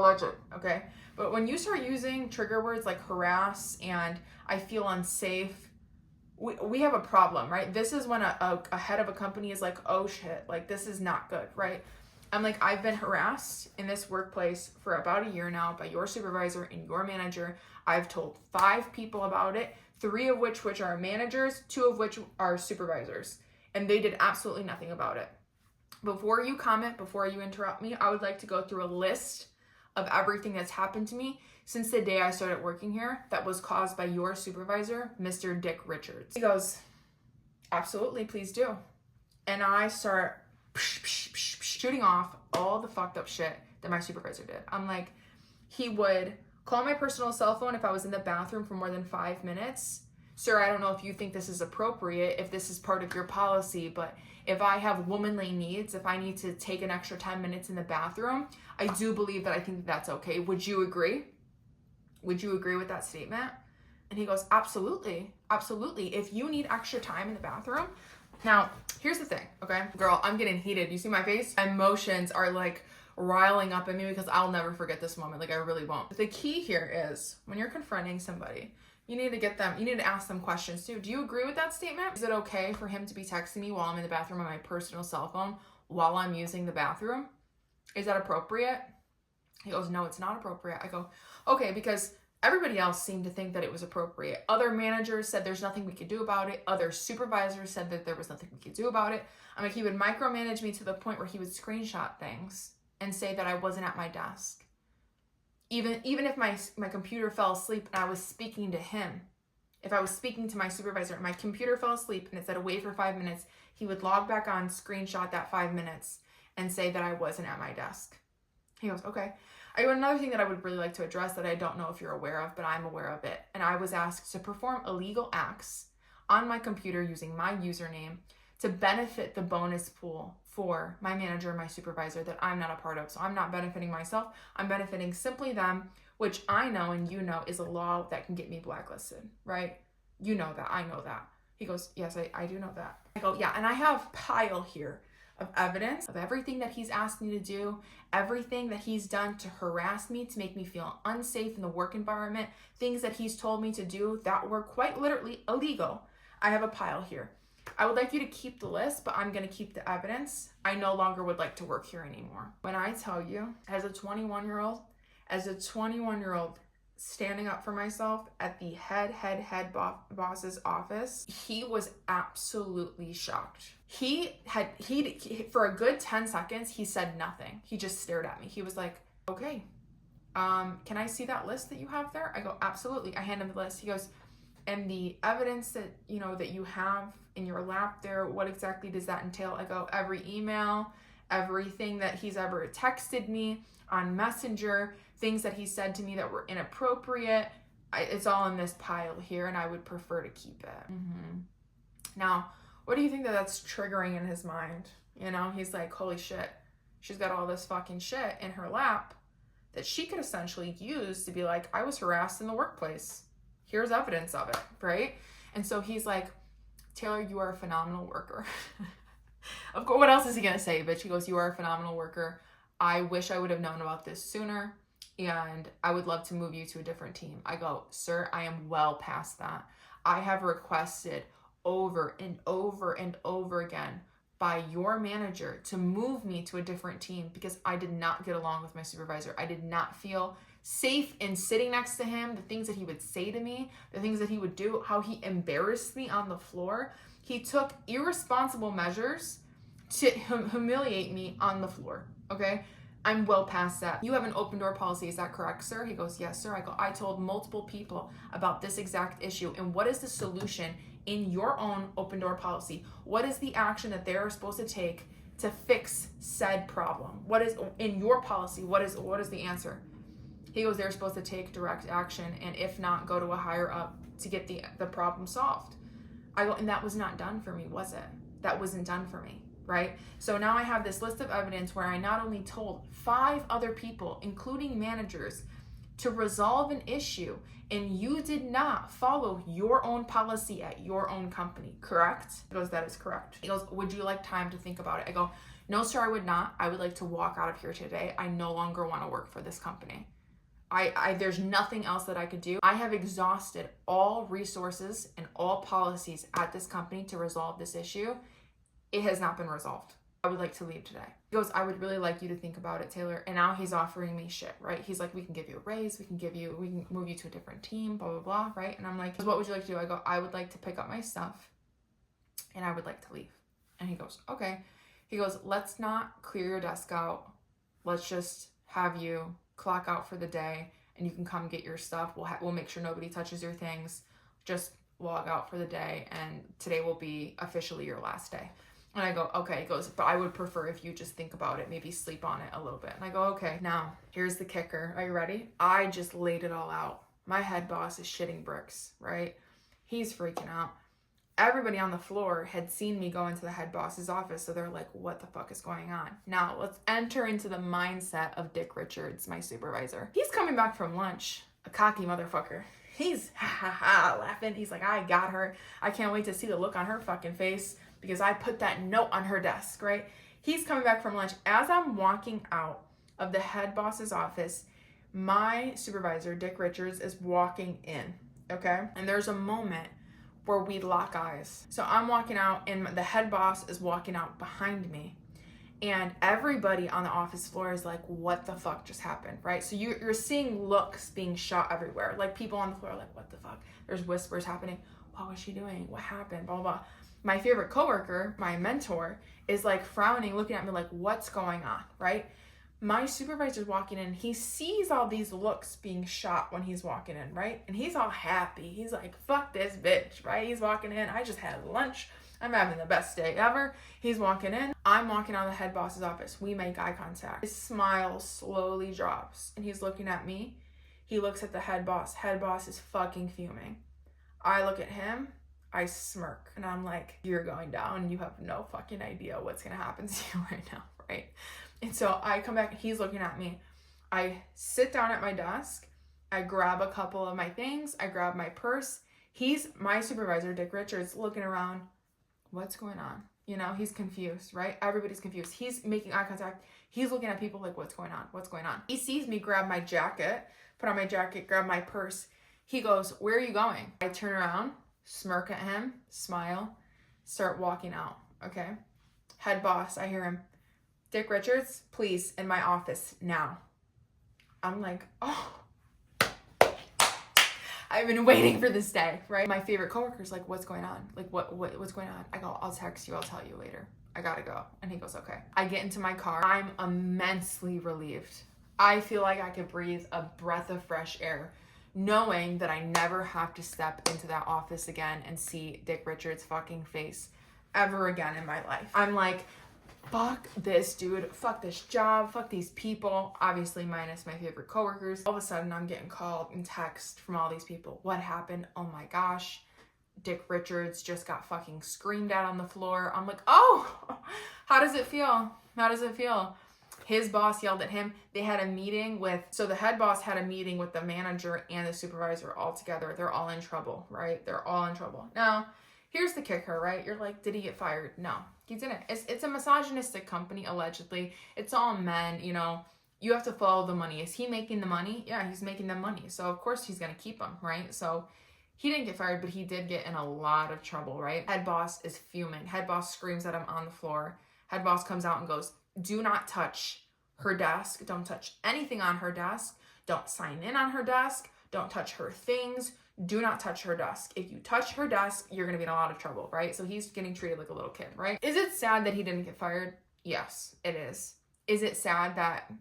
alleged, okay? But when you start using trigger words like harass and I feel unsafe, we have a problem, right? This is when a head of a company is like, oh shit, like this is not good, right? I'm like, I've been harassed in this workplace for about a year now by your supervisor and your manager. I've told 5 people about it, 3 of which are managers, 2 of which are supervisors, and they did absolutely nothing about it. Before you comment, before you interrupt me, I would like to go through a list of everything that's happened to me since the day I started working here that was caused by your supervisor, Mr. Dick Richards. He goes, absolutely, please do. And I start shooting off all the fucked up shit that my supervisor did. I'm like, he would call my personal cell phone if I was in the bathroom for more than 5 minutes. Sir, I don't know if you think this is appropriate, if this is part of your policy, but if I have womanly needs, if I need to take an extra 10 minutes in the bathroom, I do believe that I think that's okay. Would you agree? Would you agree with that statement? And he goes, absolutely, absolutely. If you need extra time in the bathroom. Now, here's the thing, okay? Girl, I'm getting heated. You see my face? Emotions are like riling up in me because I'll never forget this moment. Like I really won't. The key here is when you're confronting somebody, you need to ask them questions too. Do you agree with that statement? Is it okay for him to be texting me while I'm in the bathroom on my personal cell phone while I'm using the bathroom? Is that appropriate? He goes, no, it's not appropriate. I go, okay, because everybody else seemed to think that it was appropriate. Other managers said there's nothing we could do about it. Other supervisors said that there was nothing we could do about it. I'm like, he would micromanage me to the point where he would screenshot things and say that I wasn't at my desk. Even if my computer fell asleep and I was speaking to him, if I was speaking to my supervisor and my computer fell asleep and it said wait for 5 minutes, he would log back on, screenshot that 5 minutes, and say that I wasn't at my desk. He goes, okay. Another thing that I would really like to address that I don't know if you're aware of, but I'm aware of it. And I was asked to perform illegal acts on my computer using my username to benefit the bonus pool for my manager and my supervisor that I'm not a part of. So I'm not benefiting myself. I'm benefiting simply them, which I know and you know is a law that can get me blacklisted, right? You know that. I know that. He goes, yes, I do know that. I go, yeah, and I have pile here of evidence of everything that he's asked me to do, everything that he's done to harass me, to make me feel unsafe in the work environment, things that he's told me to do that were quite literally illegal. I have a pile here. I would like you to keep the list, but I'm going to keep the evidence. I no longer would like to work here anymore. When I tell you, as a 21-year-old standing up for myself at the head boss's office, he was absolutely shocked. He for a good 10 seconds, he said nothing. He just stared at me. He was like, okay, can I see that list that you have there? I go, absolutely. I hand him the list. He goes, and the evidence that, that you have in your lap there, what exactly does that entail? I go, every email, everything that he's ever texted me on Messenger, things that he said to me that were inappropriate. It's all in this pile here, and I would prefer to keep it. Now, what do you think that's triggering in his mind? He's like, holy shit, she's got all this fucking shit in her lap that she could essentially use to be like, I was harassed in the workplace. Here's evidence of it, right? And so he's like, Taylor, you are a phenomenal worker. Of course, what else is he gonna say? Bitch, he goes, you are a phenomenal worker. I wish I would have known about this sooner, and I would love to move you to a different team. I go, sir, I am well past that. I have requested over and over and over again by your manager to move me to a different team because I did not get along with my supervisor. I did not feel safe in sitting next to him, the things that he would say to me, the things that he would do, how he embarrassed me on the floor. He took irresponsible measures to humiliate me on the floor, okay? I'm well past that. You have an open door policy, is that correct, sir? He goes, yes, sir. I go, I told multiple people about this exact issue, and what is the solution in your own open door policy? What is the action that they are supposed to take to fix said problem? What is, in your policy, what is the answer? He goes, they're supposed to take direct action, and if not, go to a higher up to get the problem solved. I go, and that was not done for me, was it? That wasn't done for me, right? So now I have this list of evidence where I not only told 5 other people, including managers, to resolve an issue, and you did not follow your own policy at your own company, correct? He goes, that is correct. He goes, would you like time to think about it? I go, no, sir, I would not. I would like to walk out of here today. I no longer want to work for this company. There's nothing else that I could do. I have exhausted all resources and all policies at this company to resolve this issue. It has not been resolved. I would like to leave today. He goes, I would really like you to think about it, Taylor. And now he's offering me shit, right? He's like, we can give you a raise. We can move you to a different team, blah, blah, blah, right? And I'm like, what would you like to do? I go, I would like to pick up my stuff and I would like to leave. And he goes, okay. He goes, let's not clear your desk out. Let's just have you clock out for the day and you can come get your stuff. We'll make sure nobody touches your things. Just log out for the day, and today will be officially your last day. And I go, okay. He goes, but I would prefer if you just think about it, maybe sleep on it a little bit. And I go, okay. Now, here's the kicker. Are you ready? I just laid it all out. My head boss is shitting bricks, right? He's freaking out. Everybody on the floor had seen me go into the head boss's office, so they're like, what the fuck is going on? Now, let's enter into the mindset of Dick Richards, my supervisor. He's coming back from lunch, a cocky motherfucker. He's laughing. He's like, I got her. I can't wait to see the look on her fucking face because I put that note on her desk, right? He's coming back from lunch. As I'm walking out of the head boss's office, my supervisor, Dick Richards, is walking in, okay? And there's a moment where we lock eyes. So I'm walking out and the head boss is walking out behind me. And everybody on the office floor is like, what the fuck just happened, right? So you're seeing looks being shot everywhere. Like people on the floor are like, what the fuck? There's whispers happening. What was she doing? What happened? Blah, blah, blah. My favorite coworker, my mentor, is like frowning, looking at me like, what's going on, right? My supervisor's walking in. He sees all these looks being shot when he's walking in, right? And he's all happy. He's like, fuck this bitch, right? He's walking in. I just had lunch. I'm having the best day ever. He's walking in. I'm walking out of the head boss's office. We make eye contact. His smile slowly drops and he's looking at me. He looks at the head boss. Head boss is fucking fuming. I look at him. I smirk and I'm like, you're going down. You have no fucking idea what's going to happen to you right now, right? And so I come back. He's looking at me. I sit down at my desk. I grab a couple of my things. I grab my purse. He's my supervisor, Dick Richards, looking around. What's going on? You know, he's confused, right? Everybody's confused. He's making eye contact. He's looking at people like, what's going on? What's going on? He sees me grab my jacket, put on my jacket, grab my purse. He goes, where are you going? I turn around, smirk at him, smile, start walking out, okay? Head boss, I hear him, Dick Richards, please, in my office now. I'm like, oh. I've been waiting for this day, right? My favorite coworker's like, what's going on? Like, what's going on? I go, I'll text you. I'll tell you later. I gotta go. And he goes, okay. I get into my car. I'm immensely relieved. I feel like I could breathe a breath of fresh air, knowing that I never have to step into that office again and see Dick Richards' fucking face ever again in my life. I'm like, fuck this dude, fuck this job, fuck these people, obviously minus my favorite coworkers. All of a sudden I'm getting called and text from all these people. What happened? Oh my gosh, Dick Richards just got fucking screamed at on the floor. I'm like, oh, how does it feel? How does it feel? His boss yelled at him. They had a meeting so the head boss had a meeting with the manager and the supervisor all together. They're all in trouble, right? They're all in trouble. Now, here's the kicker, right? You're like, did he get fired? No, he didn't. It's a misogynistic company, allegedly. It's all men, you know. You have to follow the money. Is he making the money? Yeah, he's making the money. So, of course, he's going to keep him, right? So, he didn't get fired, but he did get in a lot of trouble, right? Head boss is fuming. Head boss screams at him on the floor. Head boss comes out and goes, do not touch her desk. Don't touch anything on her desk. Don't sign in on her desk. Don't touch her things. Do not touch her desk. If you touch her desk, you're going to be in a lot of trouble, right? So he's getting treated like a little kid, right? Is it sad that he didn't get fired? Yes, it is. Is it sad that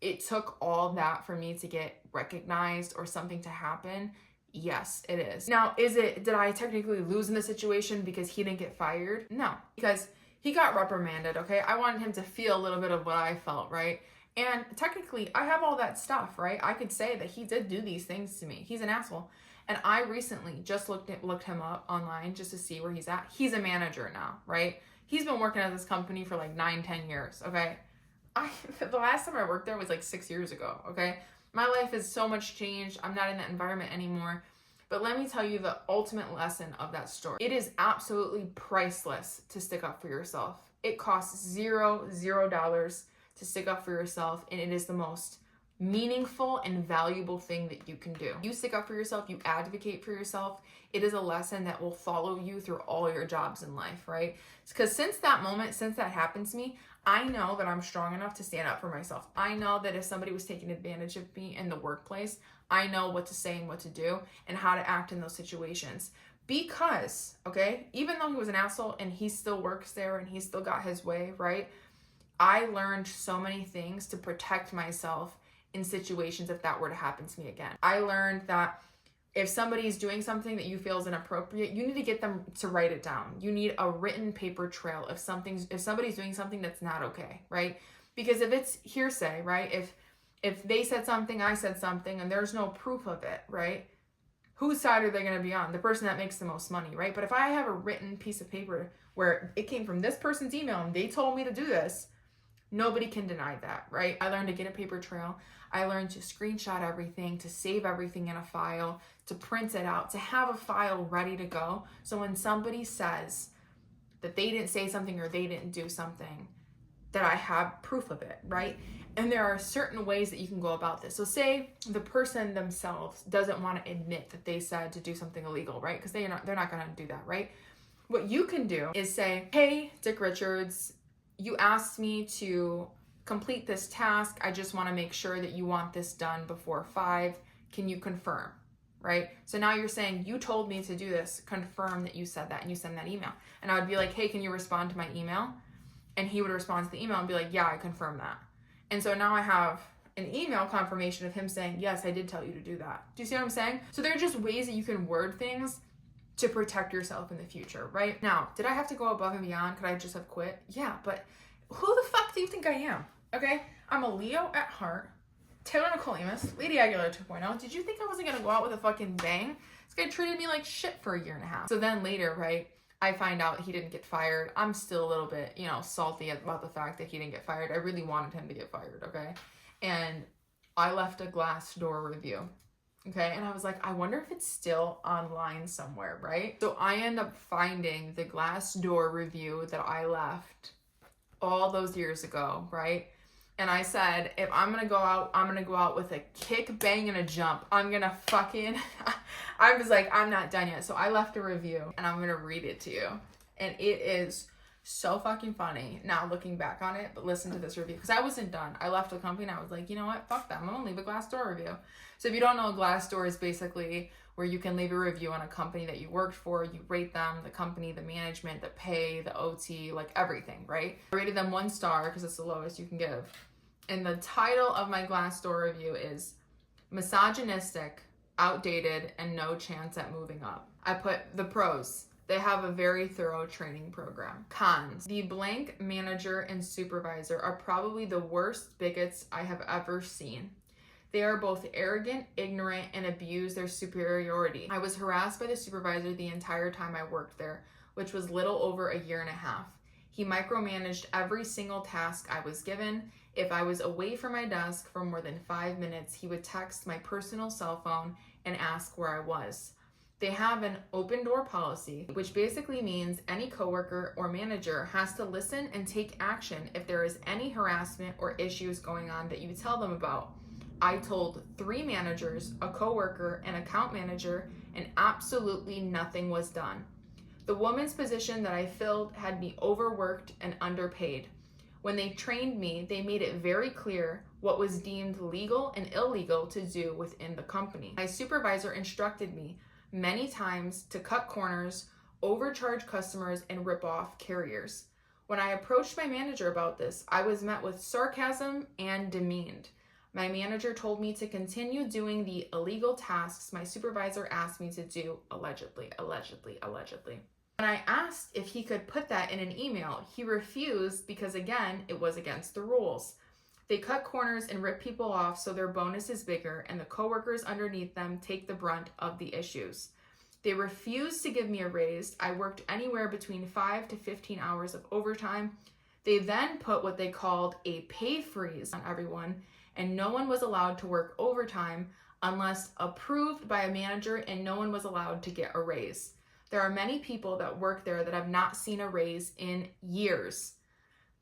it took all that for me to get recognized or something to happen? Yes, it is. Now, did I technically lose in the situation because he didn't get fired? No, because he got reprimanded, okay? I wanted him to feel a little bit of what I felt, right? And technically, I have all that stuff, right? I could say that he did do these things to me. He's an asshole. And I recently just looked him up online just to see where he's at. He's a manager now, right? He's been working at this company for like 9-10 years, okay? The last time I worked there was like 6 years ago, okay? My life has so much changed. I'm not in that environment anymore. But let me tell you the ultimate lesson of that story. It is absolutely priceless to stick up for yourself. It costs $0 to stick up for yourself, and it is the most meaningful and valuable thing that you can do. You stick up for yourself, you advocate for yourself. It is a lesson that will follow you through all your jobs in life, right? Because since that moment, since that happened to me, I know that I'm strong enough to stand up for myself. I know that if somebody was taking advantage of me in the workplace, I know what to say and what to do and how to act in those situations. Because, okay, even though he was an asshole and he still works there and he still got his way, right? I learned so many things to protect myself in situations if that were to happen to me again. I learned that if somebody's doing something that you feel is inappropriate, you need to get them to write it down. You need a written paper trail if somebody's doing something that's not okay, right? Because if it's hearsay, right? If they said something, I said something, and there's no proof of it, right? Whose side are they going to be on? The person that makes the most money, right? But if I have a written piece of paper where it came from this person's email and they told me to do this, nobody can deny that, right? I learned to get a paper trail. I learned to screenshot everything, to save everything in a file, to print it out, to have a file ready to go. So when somebody says that they didn't say something or they didn't do something, that I have proof of it, right? And there are certain ways that you can go about this. So say the person themselves doesn't want to admit that they said to do something illegal, right? Because they're not going to do that, right? What you can do is say, hey, Dick Richards, you asked me to complete this task. I just want to make sure that you want this done before 5. Can you confirm? Right? So now you're saying, you told me to do this. Confirm that you said that, and you send that email. And I would be like, hey, can you respond to my email? And he would respond to the email and be like, yeah, I confirm that. And so now I have an email confirmation of him saying, yes, I did tell you to do that. Do you see what I'm saying? So there are just ways that you can word things to protect yourself in the future, right? Now, did I have to go above and beyond? Could I just have quit? Yeah, but who the fuck do you think I am? Okay? I'm a Leo at heart. Taylor-Nicole, Lady Aguilar 2.0. Did you think I wasn't gonna go out with a fucking bang? This guy treated me like shit for a year and a half. So then later, right, I find out he didn't get fired. I'm still a little bit, salty about the fact that he didn't get fired. I really wanted him to get fired, okay? And I left a Glassdoor review, okay? And I was like, I wonder if it's still online somewhere, right? So I end up finding the Glassdoor review that I left all those years ago, right? And I said, if I'm gonna go out, I'm gonna go out with a kick, bang, and a jump. I'm gonna fucking, I was like, I'm not done yet. So I left a review and I'm gonna read it to you. And it is so fucking funny now looking back on it, but listen to this review because I wasn't done. I left the company and I was like, you know what? Fuck that. I'm gonna leave a Glassdoor review. So if you don't know, Glassdoor is basically where you can leave a review on a company that you worked for. You rate them, the company, the management, the pay, the OT, like everything, right? I rated them 1 star because it's the lowest you can give. And the title of my Glassdoor review is misogynistic, outdated, and no chance at moving up. I put the pros. They have a very thorough training program. Cons. The blank manager and supervisor are probably the worst bigots I have ever seen. They are both arrogant, ignorant, and abuse their superiority. I was harassed by the supervisor the entire time I worked there, which was little over a year and a half. He micromanaged every single task I was given. If I was away from my desk for more than 5 minutes, he would text my personal cell phone and ask where I was. They have an open door policy, which basically means any coworker or manager has to listen and take action if there is any harassment or issues going on that you tell them about. I told 3 managers, a coworker, an account manager, and absolutely nothing was done. The woman's position that I filled had me overworked and underpaid. When they trained me, they made it very clear what was deemed legal and illegal to do within the company. My supervisor instructed me many times to cut corners, overcharge customers, and rip off carriers. When I approached my manager about this, I was met with sarcasm and demeaned. My manager told me to continue doing the illegal tasks my supervisor asked me to do, allegedly. When I asked if he could put that in an email, he refused because, again, it was against the rules. They cut corners and rip people off so their bonus is bigger and the coworkers underneath them take the brunt of the issues. They refused to give me a raise. I worked anywhere between 5 to 15 hours of overtime. They then put what they called a pay freeze on everyone, and no one was allowed to work overtime unless approved by a manager, and no one was allowed to get a raise. There are many people that work there that have not seen a raise in years.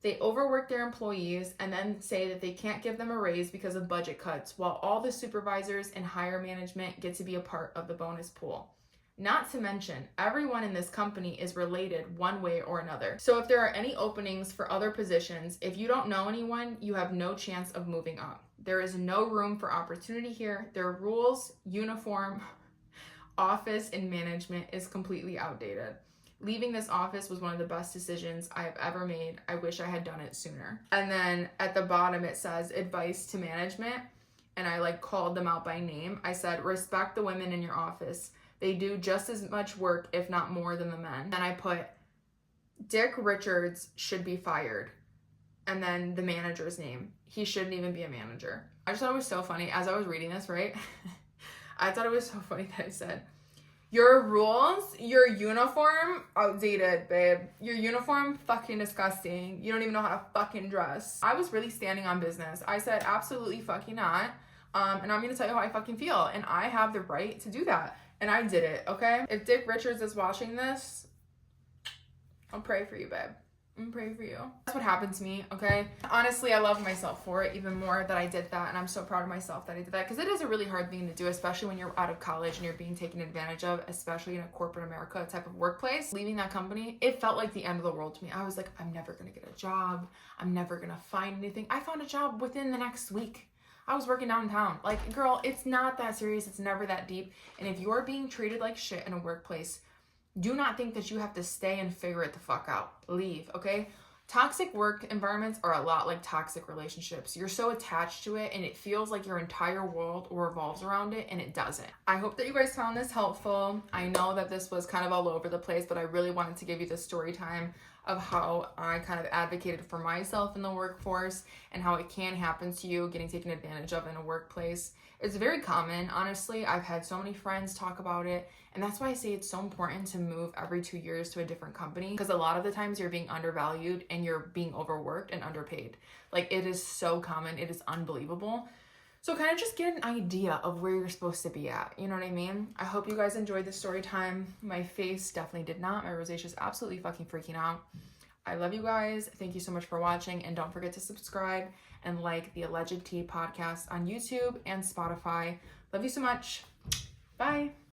They overwork their employees and then say that they can't give them a raise because of budget cuts, while all the supervisors and higher management get to be a part of the bonus pool. Not to mention, everyone in this company is related one way or another. So if there are any openings for other positions, if you don't know anyone, you have no chance of moving up. There is no room for opportunity here. Their rules, uniform, office, and management is completely outdated. Leaving this office was one of the best decisions I have ever made. I wish I had done it sooner. And then at the bottom it says advice to management, and I called them out by name. I said, respect the women in your office. They do just as much work, if not more, than the men. And I put, Dick Richards should be fired. And then the manager's name. He shouldn't even be a manager. I just thought it was so funny as I was reading this, right? I thought it was so funny that I said, your rules, your uniform, outdated, babe. Your uniform, fucking disgusting. You don't even know how to fucking dress. I was really standing on business. I said, absolutely fucking not. And I'm gonna tell you how I fucking feel. And I have the right to do that. And I did it, okay? If Dick Richards is watching this, I'll pray for you, babe. I'm praying for you. That's what happened to me, okay? Honestly, I love myself for it even more that I did that, and I'm so proud of myself that I did that, because it is a really hard thing to do, especially when you're out of college and you're being taken advantage of, especially in a corporate America type of workplace. Leaving that company, it felt like the end of the world to me. I was like, I'm never gonna get a job. I'm never gonna find anything. I found a job within the next week. I was working downtown. Girl, it's not that serious. It's never that deep. And if you're being treated like shit in a workplace, do not think that you have to stay and figure it the fuck out. Leave, okay? Toxic work environments are a lot like toxic relationships. You're so attached to it and it feels like your entire world revolves around it, and it doesn't. I hope that you guys found this helpful. I know that this was kind of all over the place, but I really wanted to give you the story time of how I kind of advocated for myself in the workforce and how it can happen to you, getting taken advantage of in a workplace. It's very common, honestly. I've had so many friends talk about it, and that's why I say it's so important to move every 2 years to a different company, because a lot of the times you're being undervalued and you're being overworked and underpaid. Like, it is so common, it is unbelievable. So kind of just get an idea of where you're supposed to be at, you know what I mean? I hope you guys enjoyed the story time. My face definitely did not. My rosacea is absolutely fucking freaking out. I love you guys. Thank you so much for watching, and don't forget to subscribe and like the Alleged Tea podcast on YouTube and Spotify. Love you so much. Bye.